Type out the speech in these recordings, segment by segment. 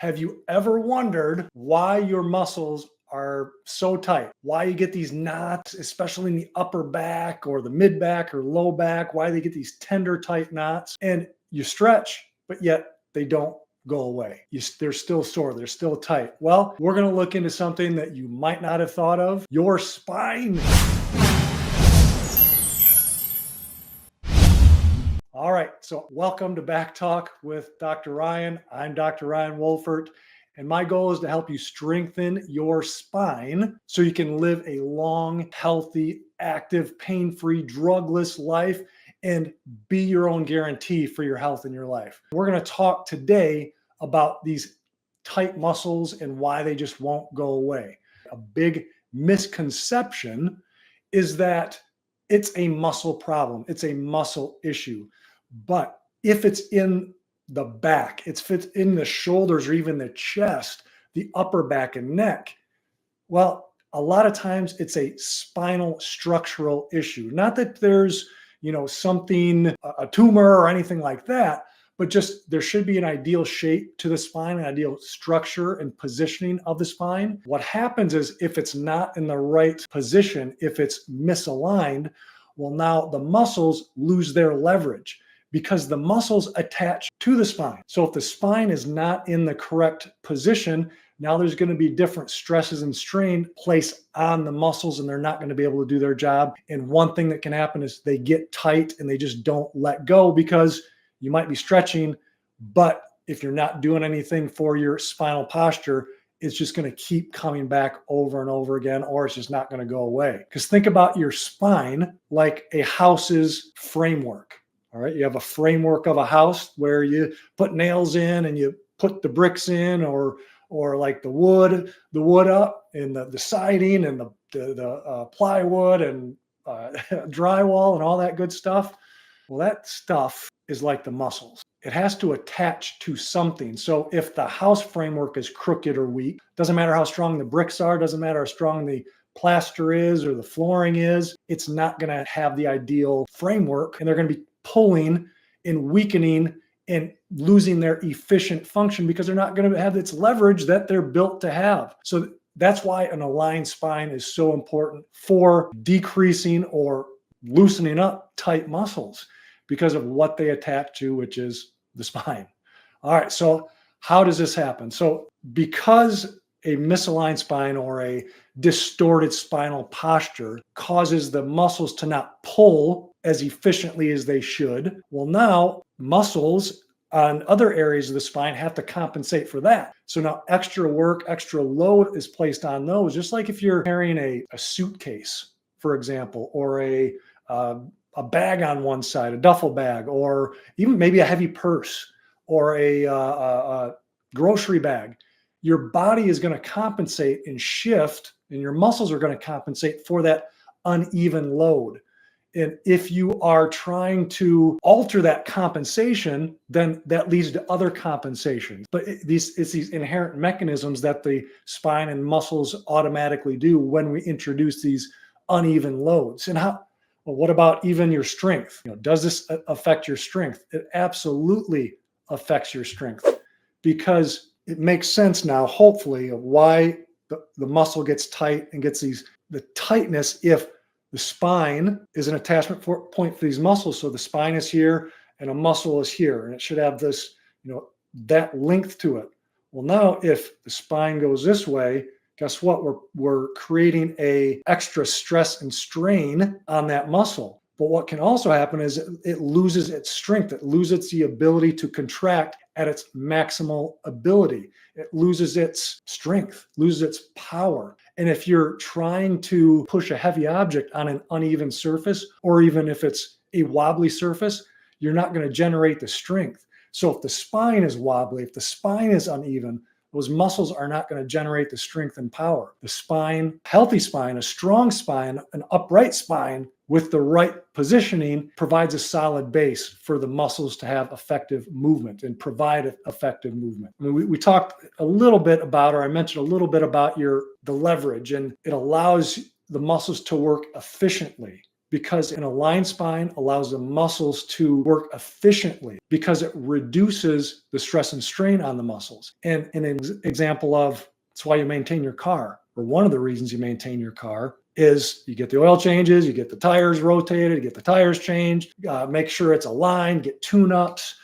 Have you ever wondered why your muscles are so tight? Why you get these knots, especially in the upper back or the mid back or low back? Why they get these tender, tight knots? And you stretch, but yet they don't go away. They're still sore. They're still tight. Well, we're going to look into something that you might not have thought of: your spine. All right, so welcome to Back Talk with Dr. Ryan. I'm Dr. Ryan Wolfert, and my goal is to help you strengthen your spine so you can live a long, healthy, active, pain-free, drugless life and be your own guarantee for your health in your life. We're going to talk today about these tight muscles and why they just won't go away. A big misconception is that it's a muscle problem. It's a muscle issue. But if it's in the back, if it's in the shoulders or even the chest, the upper back and neck, well, a lot of times it's a spinal structural issue. Not that there's, something, a tumor or anything like that, but just there should be an ideal shape to the spine, an ideal structure and positioning of the spine. What happens is if it's not in the right position, if it's misaligned, well, now the muscles lose their leverage because the muscles attach to the spine. So if the spine is not in the correct position, now there's going to be different stresses and strain placed on the muscles, and they're not going to be able to do their job. And one thing that can happen is they get tight and they just don't let go because you might be stretching, but if you're not doing anything for your spinal posture, it's just going to keep coming back over and over again, or it's just not going to go away. Because think about your spine like a house's framework. All right, you have a framework of a house where you put nails in and you put the bricks in, or like the wood up, and the siding and the plywood and drywall and all that good stuff. Well, that stuff is like the muscles. It has to attach to something. So if the house framework is crooked or weak, doesn't matter how strong the bricks are, doesn't matter how strong the plaster is or the flooring is, it's not going to have the ideal framework, and they're going to be pulling and weakening and losing their efficient function because they're not going to have its leverage that they're built to have. So that's why an aligned spine is so important for decreasing or loosening up tight muscles, because of what they attach to, which is the spine. All right, so how does this happen? So because a misaligned spine or a distorted spinal posture causes the muscles to not pull as efficiently as they should, well, now muscles on other areas of the spine have to compensate for that. So now extra work, extra load is placed on those, just like if you're carrying a suitcase, for example, or a bag on one side, a duffel bag, or even maybe a heavy purse or a grocery bag. Your body is going to compensate and shift, and your muscles are going to compensate for that uneven load. And if you are trying to alter that compensation, then that leads to other compensations. But it's these inherent mechanisms that the spine and muscles automatically do when we introduce these uneven loads. And well, what about even your strength? Does this affect your strength? It absolutely affects your strength, because it makes sense now, hopefully, of why the muscle gets tight and gets the tightness if the spine is an attachment point for these muscles. So the spine is here and a muscle is here, and it should have this, that length to it. Well, now if the spine goes this way, guess what? We're creating a extra stress and strain on that muscle. But what can also happen is it loses its strength. It loses the ability to contract at its maximal ability. It loses its strength, loses its power. And if you're trying to push a heavy object on an uneven surface, or even if it's a wobbly surface, you're not going to generate the strength. So if the spine is wobbly, if the spine is uneven, those muscles are not going to generate the strength and power. The spine, healthy spine, a strong spine, an upright spine with the right positioning provides a solid base for the muscles to have effective movement and provide effective movement. I mean, we talked a little bit about, or I mentioned a little bit about the leverage, and it allows the muscles to work efficiently. because an aligned spine allows the muscles to work efficiently because it reduces the stress and strain on the muscles. And an example of that's why you maintain your car, or one of the reasons you maintain your car, is you get the oil changes, you get the tires rotated, you get the tires changed, make sure it's aligned, get tune-ups,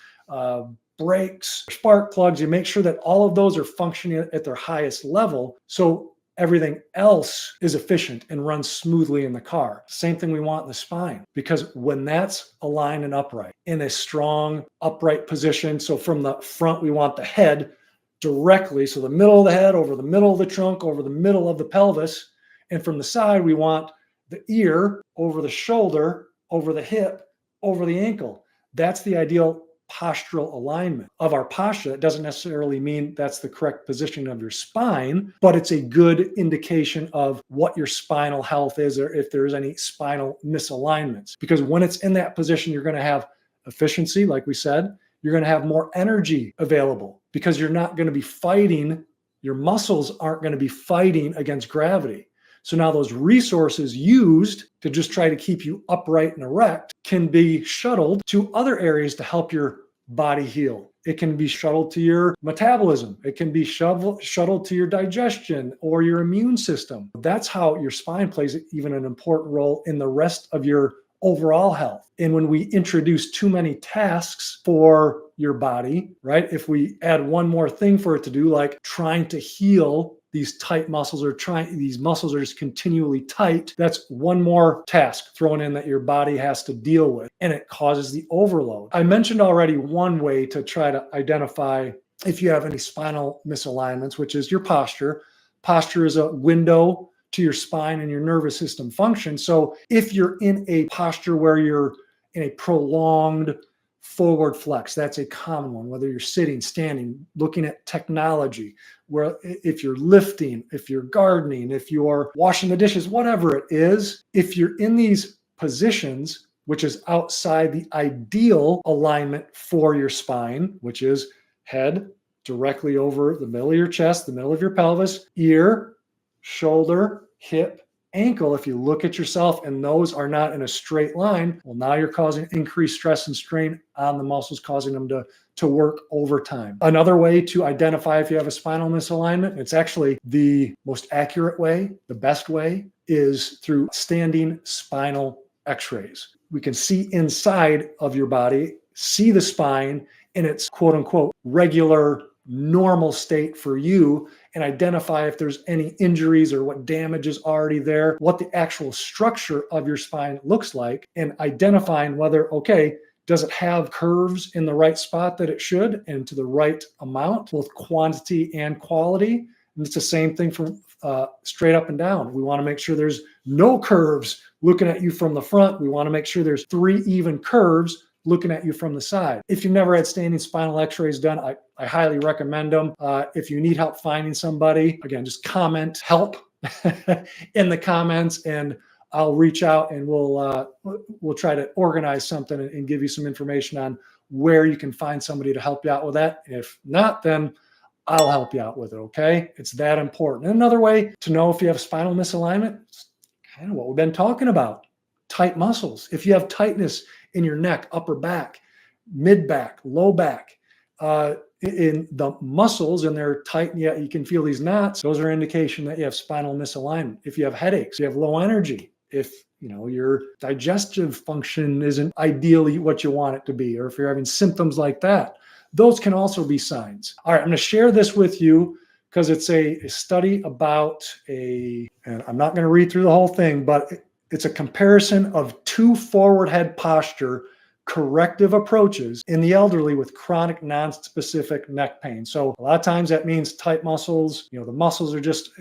brakes, spark plugs. You make sure that all of those are functioning at their highest level, so everything else is efficient and runs smoothly in the car. Same thing we want in the spine, because when that's aligned and upright, in a strong upright position, so from the front we want the head directly, so the middle of the head over the middle of the trunk, over the middle of the pelvis, and from the side we want the ear over the shoulder, over the hip, over the ankle. That's the ideal postural alignment of our posture. That doesn't necessarily mean that's the correct position of your spine, but it's a good indication of what your spinal health is, or if there's any spinal misalignments. Because when it's in that position, you're going to have efficiency, like we said. You're going to have more energy available because you're not going to be fighting, your muscles aren't going to be fighting against gravity. So now those resources used to just try to keep you upright and erect can be shuttled to other areas to help your body heal. It can be shuttled to your metabolism. It can be shuttled to your digestion or your immune system. That's how your spine plays even an important role in the rest of your overall health. And when we introduce too many tasks for your body, right? If we add one more thing for it to do, like trying to heal these tight muscles, or these muscles are just continually tight, that's one more task thrown in that your body has to deal with, and it causes the overload. I mentioned already one way to try to identify if you have any spinal misalignments, which is your posture. Posture is a window to your spine and your nervous system function. So if you're in a posture where you're in a prolonged forward flex, that's a common one, whether you're sitting, standing, looking at technology, where if you're lifting, if you're gardening, if you're washing the dishes, whatever it is, if you're in these positions, which is outside the ideal alignment for your spine, which is head directly over the middle of your chest, the middle of your pelvis, ear, shoulder, hip, ankle. If you look at yourself and those are not in a straight line, well, now you're causing increased stress and strain on the muscles, causing them to work overtime. Another way to identify if you have a spinal misalignment, it's actually the most accurate way, the best way, is through standing spinal x-rays. We can see inside of your body, see the spine in its quote unquote regular normal state for you, and identify if there's any injuries or what damage is already there, what the actual structure of your spine looks like, and identifying whether, okay, does it have curves in the right spot that it should and to the right amount, both quantity and quality. And it's the same thing from straight up and down. We want to make sure there's no curves looking at you from the front. We want to make sure there's 3 even curves looking at you from the side. If you've never had standing spinal x-rays done, I highly recommend them. If you need help finding somebody, again, just comment help in the comments, and I'll reach out and we'll try to organize something and give you some information on where you can find somebody to help you out with that. If not, then I'll help you out with it, okay? It's that important. And another way to know if you have spinal misalignment, it's kind of what we've been talking about, tight muscles. If you have tightness in your neck, upper back, mid back, low back, in the muscles, and they're tight, and yet you can feel these knots, those are indication that you have spinal misalignment. If you have headaches, you have low energy, if your digestive function isn't ideally what you want it to be, or if you're having symptoms like that, those can also be signs. All right, I'm going to share this with you because it's a study about and I'm not going to read through the whole thing, but it's a comparison of 2 forward head posture corrective approaches in the elderly with chronic non-specific neck pain. So a lot of times that means tight muscles, the muscles are just,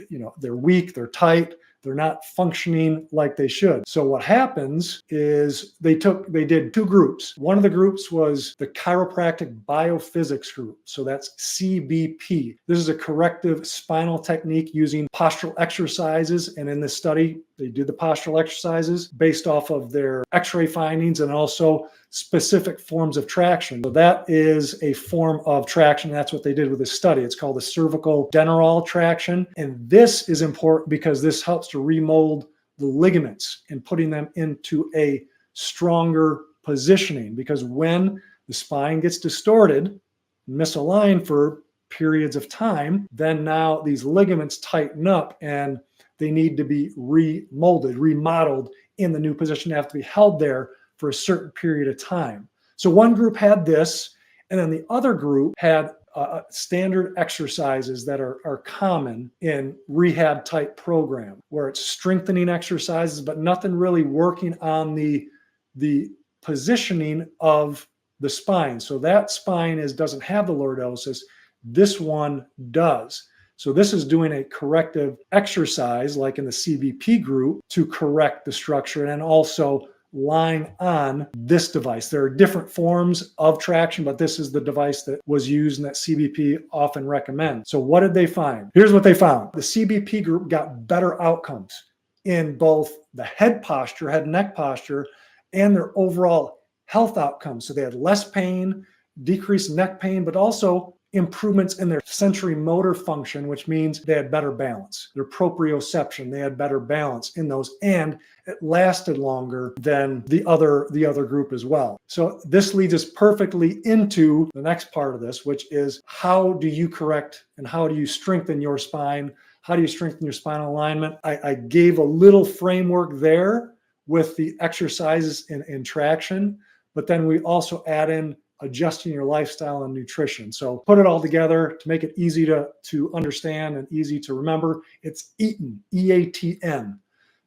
they're weak, they're tight, they're not functioning like they should. So what happens is they did 2 groups. One of the groups was the Chiropractic Biophysics group. So that's CBP. This is a corrective spinal technique using postural exercises. And in this study, they did the postural exercises based off of their x-ray findings and also specific forms of traction. So that is a form of traction. That's what they did with this study. It's called the cervical denaural traction. And this is important because this helps to remold the ligaments and putting them into a stronger positioning, because when the spine gets distorted, misaligned for periods of time, then now these ligaments tighten up and they need to be remodeled in the new position. They have to be held there for a certain period of time. So one group had this, and then the other group had standard exercises that are common in rehab type program, where it's strengthening exercises, but nothing really working on the positioning of the spine. So that spine doesn't have the lordosis. This one does. So this is doing a corrective exercise, like in the CBP group, to correct the structure and also line on this device. There are different forms of traction, but this is the device that was used and that CBP often recommends. So what did they find? Here's what they found. The CBP group got better outcomes in both the head posture, head and neck posture, and their overall health outcomes. So they had less pain, decreased neck pain, but also improvements in their sensory motor function, which means they had better balance. Their proprioception, they had better balance in those, and it lasted longer than the other group as well. So this leads us perfectly into the next part of this, which is how do you correct and how do you strengthen your spine? How do you strengthen your spinal alignment? I gave a little framework there with the exercises in traction, but then we also add in adjusting your lifestyle and nutrition. So put it all together to make it easy to understand and easy to remember. It's EATN, EATN.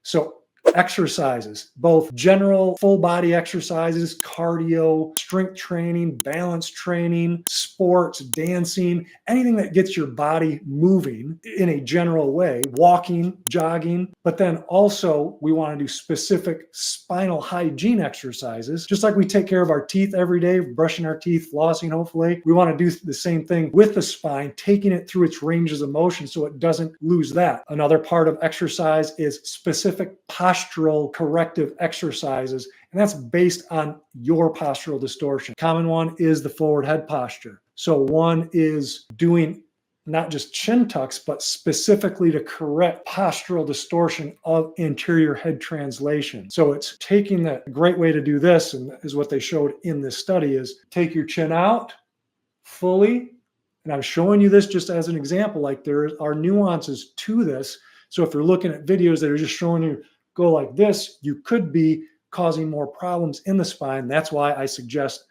So exercises, both general full body exercises, cardio, strength training, balance training, sports, dancing, anything that gets your body moving in a general way, walking, jogging. But then also we want to do specific spinal hygiene exercises, just like we take care of our teeth every day, brushing our teeth, flossing, hopefully. We want to do the same thing with the spine, taking it through its ranges of motion so it doesn't lose that. Another part of exercise is specific postural corrective exercises, and that's based on your postural distortion. Common one is the forward head posture. So one is doing not just chin tucks, but specifically to correct postural distortion of anterior head translation. So it's taking that. A great way to do this, and is what they showed in this study, is take your chin out fully. And I'm showing you this just as an example, like there are nuances to this. So if you're looking at videos that are just showing you go like this, you could be causing more problems in the spine. That's why I suggest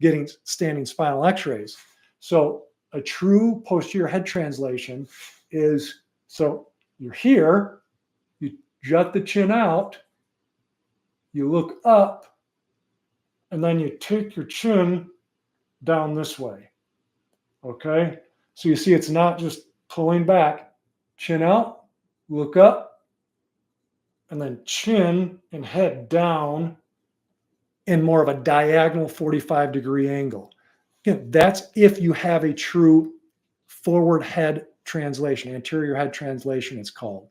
getting standing spinal x-rays. So a true posterior head translation is, so you're here, you jut the chin out, you look up, and then you take your chin down this way. Okay? So you see it's not just pulling back, chin out, look up, and then chin and head down in more of a diagonal 45-degree angle. Again, that's if you have a true forward head translation, anterior head translation it's called.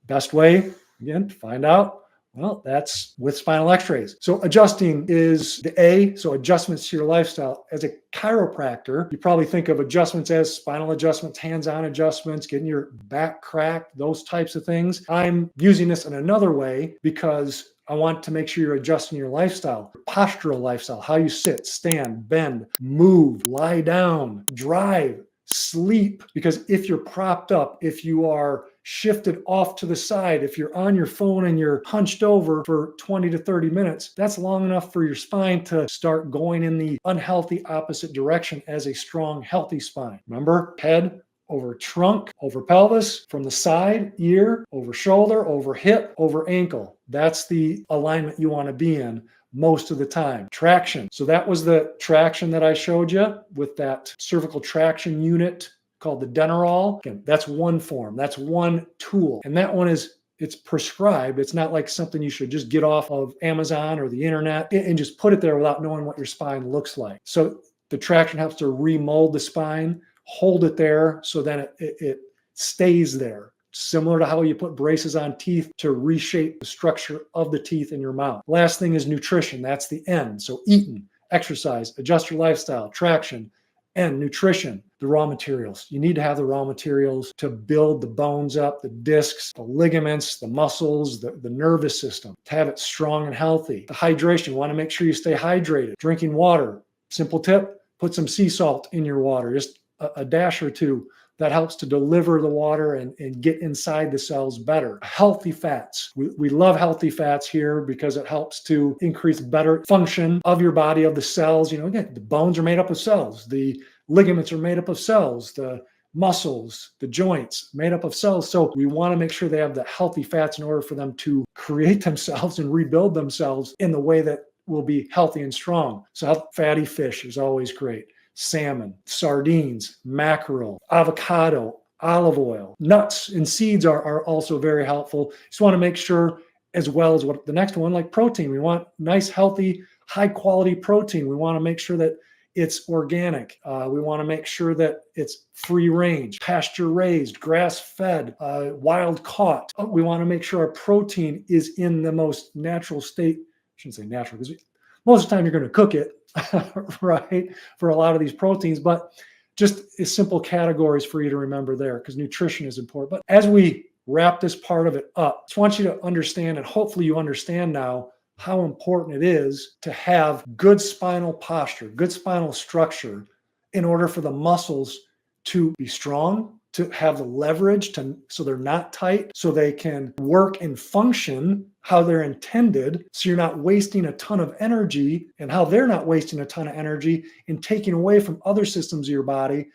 Best way, again, to find out, well, that's with spinal x-rays. So adjusting is the A, so adjustments to your lifestyle. As a chiropractor, you probably think of adjustments as spinal adjustments, hands-on adjustments, getting your back cracked, those types of things. I'm using this in another way because I want to make sure you're adjusting your lifestyle, your postural lifestyle, how you sit, stand, bend, move, lie down, drive, sleep. Because if you're propped up, if you are shifted off to the side, if you're on your phone and you're hunched over for 20 to 30 minutes, that's long enough for your spine to start going in the unhealthy opposite direction as a strong, healthy spine. Remember, head over trunk, over pelvis, from the side, ear, over shoulder, over hip, over ankle. That's the alignment you want to be in most of the time. Traction. So that was the traction that I showed you with that cervical traction unit called the Denerol. Again, that's one form. That's one tool. And that one it's prescribed. It's not like something you should just get off of Amazon or the internet and just put it there without knowing what your spine looks like. So the traction helps to remold the spine, hold it there so then it stays there. Similar to how you put braces on teeth to reshape the structure of the teeth in your mouth. Last thing is nutrition. That's the N. So eating, exercise, adjust your lifestyle, traction, And nutrition, the raw materials. You need to have the raw materials to build the bones up, the discs, the ligaments, the muscles, the nervous system, to have it strong and healthy. The hydration, you want to make sure you stay hydrated. Drinking water, simple tip, put some sea salt in your water, just a dash or two. That helps to deliver the water and get inside the cells better. Healthy fats. We love healthy fats here because it helps to increase better function of your body, of the cells. Again, the bones are made up of cells. The ligaments are made up of cells. The muscles, the joints, made up of cells. So we want to make sure they have the healthy fats in order for them to create themselves and rebuild themselves in the way that will be healthy and strong. So fatty fish is always great. Salmon, sardines, mackerel, avocado, olive oil, nuts and seeds are also very helpful. Just want to make sure, as well as what the next one, like protein. We want nice, healthy, high quality protein. We want to make sure that it's organic. We want to make sure that it's free range, pasture raised, grass fed, wild caught. We want to make sure our protein is in the most natural state. I shouldn't say natural, because most of the time you're going to cook it, right, for a lot of these proteins, but just as simple categories for you to remember there, because nutrition is important. But as we wrap this part of it up, I just want you to understand, and hopefully you understand now, how important it is to have good spinal posture, good spinal structure, in order for the muscles to be strong, to have the leverage, so they're not tight, so they can work and function how they're intended, so you're not wasting a ton of energy, and how they're not wasting a ton of energy and taking away from other systems of your body,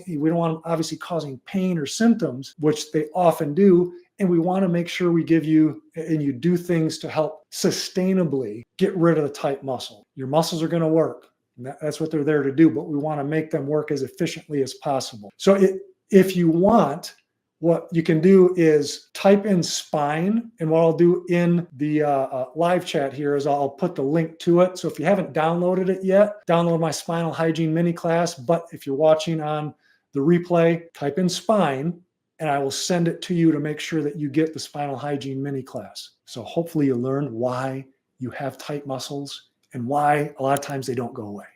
we don't want them obviously causing pain or symptoms, which they often do. And we want to make sure we give you, and you do things to help sustainably get rid of the tight muscle. Your muscles are going to work. That's what they're there to do, but we want to make them work as efficiently as possible. So if you want, what you can do is type in spine, and what I'll do in the live chat here is I'll put the link to it. So if you haven't downloaded it yet, download my spinal hygiene mini class. But if you're watching on the replay, type in spine, and I will send it to you to make sure that you get the spinal hygiene mini class. So hopefully you learned why you have tight muscles and why a lot of times they don't go away.